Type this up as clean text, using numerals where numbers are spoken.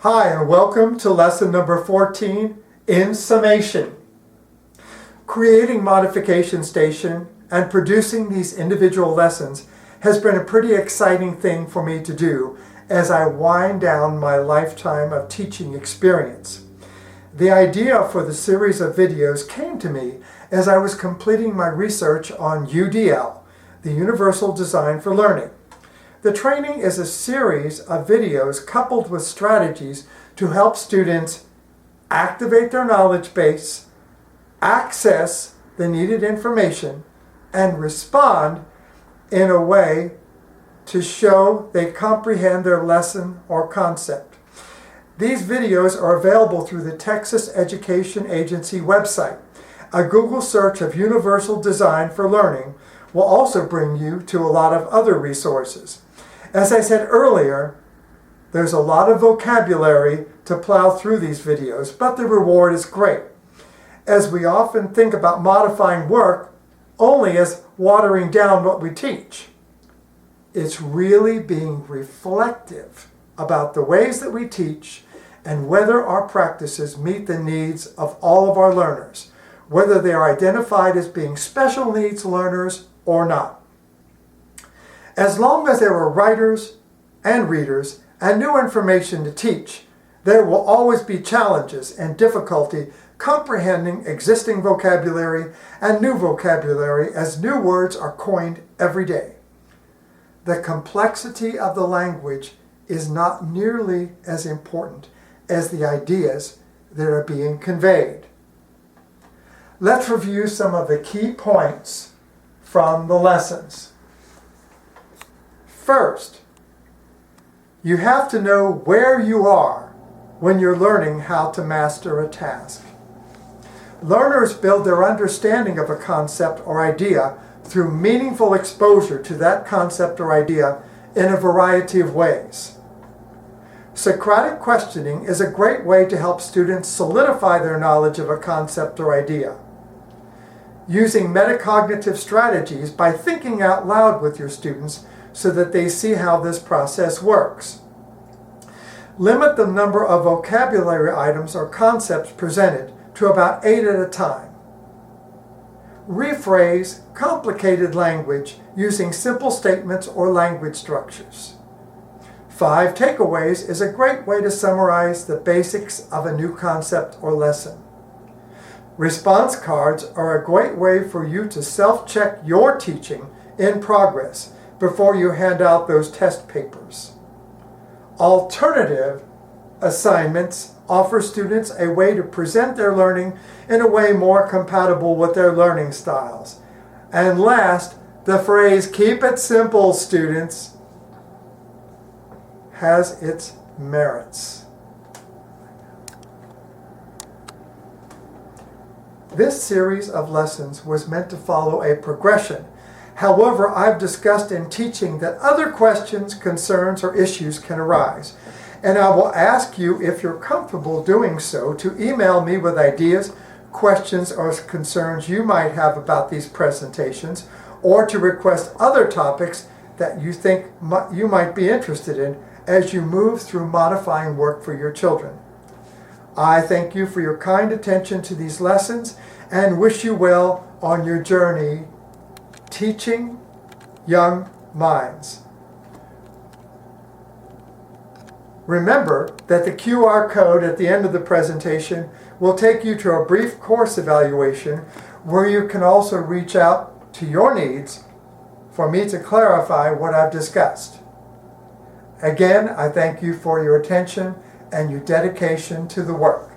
Hi, and welcome to lesson number 14 in summation. Creating Modification Station and producing these individual lessons has been a pretty exciting thing for me to do as I wind down my lifetime of teaching experience. The idea for the series of videos came to me as I was completing my research on UDL, the Universal Design for Learning. The training is a series of videos coupled with strategies to help students activate their knowledge base, access the needed information, and respond in a way to show they comprehend their lesson or concept. These videos are available through the Texas Education Agency website. A Google search of Universal Design for Learning will also bring you to a lot of other resources. As I said earlier, there's a lot of vocabulary to plow through these videos, but the reward is great, as we often think about modifying work only as watering down what we teach. It's really being reflective about the ways that we teach and whether our practices meet the needs of all of our learners, whether they are identified as being special needs learners or not. As long as there are writers and readers and new information to teach, there will always be challenges and difficulty comprehending existing vocabulary and new vocabulary as new words are coined every day. The complexity of the language is not nearly as important as the ideas that are being conveyed. Let's review some of the key points from the lessons. First, you have to know where you are when you're learning how to master a task. Learners build their understanding of a concept or idea through meaningful exposure to that concept or idea in a variety of ways. Socratic questioning is a great way to help students solidify their knowledge of a concept or idea. Using metacognitive strategies by thinking out loud with your students so that they see how this process works. Limit the number of vocabulary items or concepts presented to about 8 at a time. Rephrase complicated language using simple statements or language structures. 5 takeaways is a great way to summarize the basics of a new concept or lesson. Response cards are a great way for you to self-check your teaching in progress before you hand out those test papers. Alternative assignments offer students a way to present their learning in a way more compatible with their learning styles. And last, the phrase, "Keep it simple, students," has its merits. This series of lessons was meant to follow a progression. However, I've discussed in teaching that other questions, concerns, or issues can arise, and I will ask you, if you're comfortable doing so, to email me with ideas, questions, or concerns you might have about these presentations, or to request other topics that you think you might be interested in as you move through modifying work for your children. I thank you for your kind attention to these lessons and wish you well on your journey teaching young minds. Remember that the QR code at the end of the presentation will take you to a brief course evaluation where you can also reach out to your needs for me to clarify what I've discussed. Again, I thank you for your attention and your dedication to the work.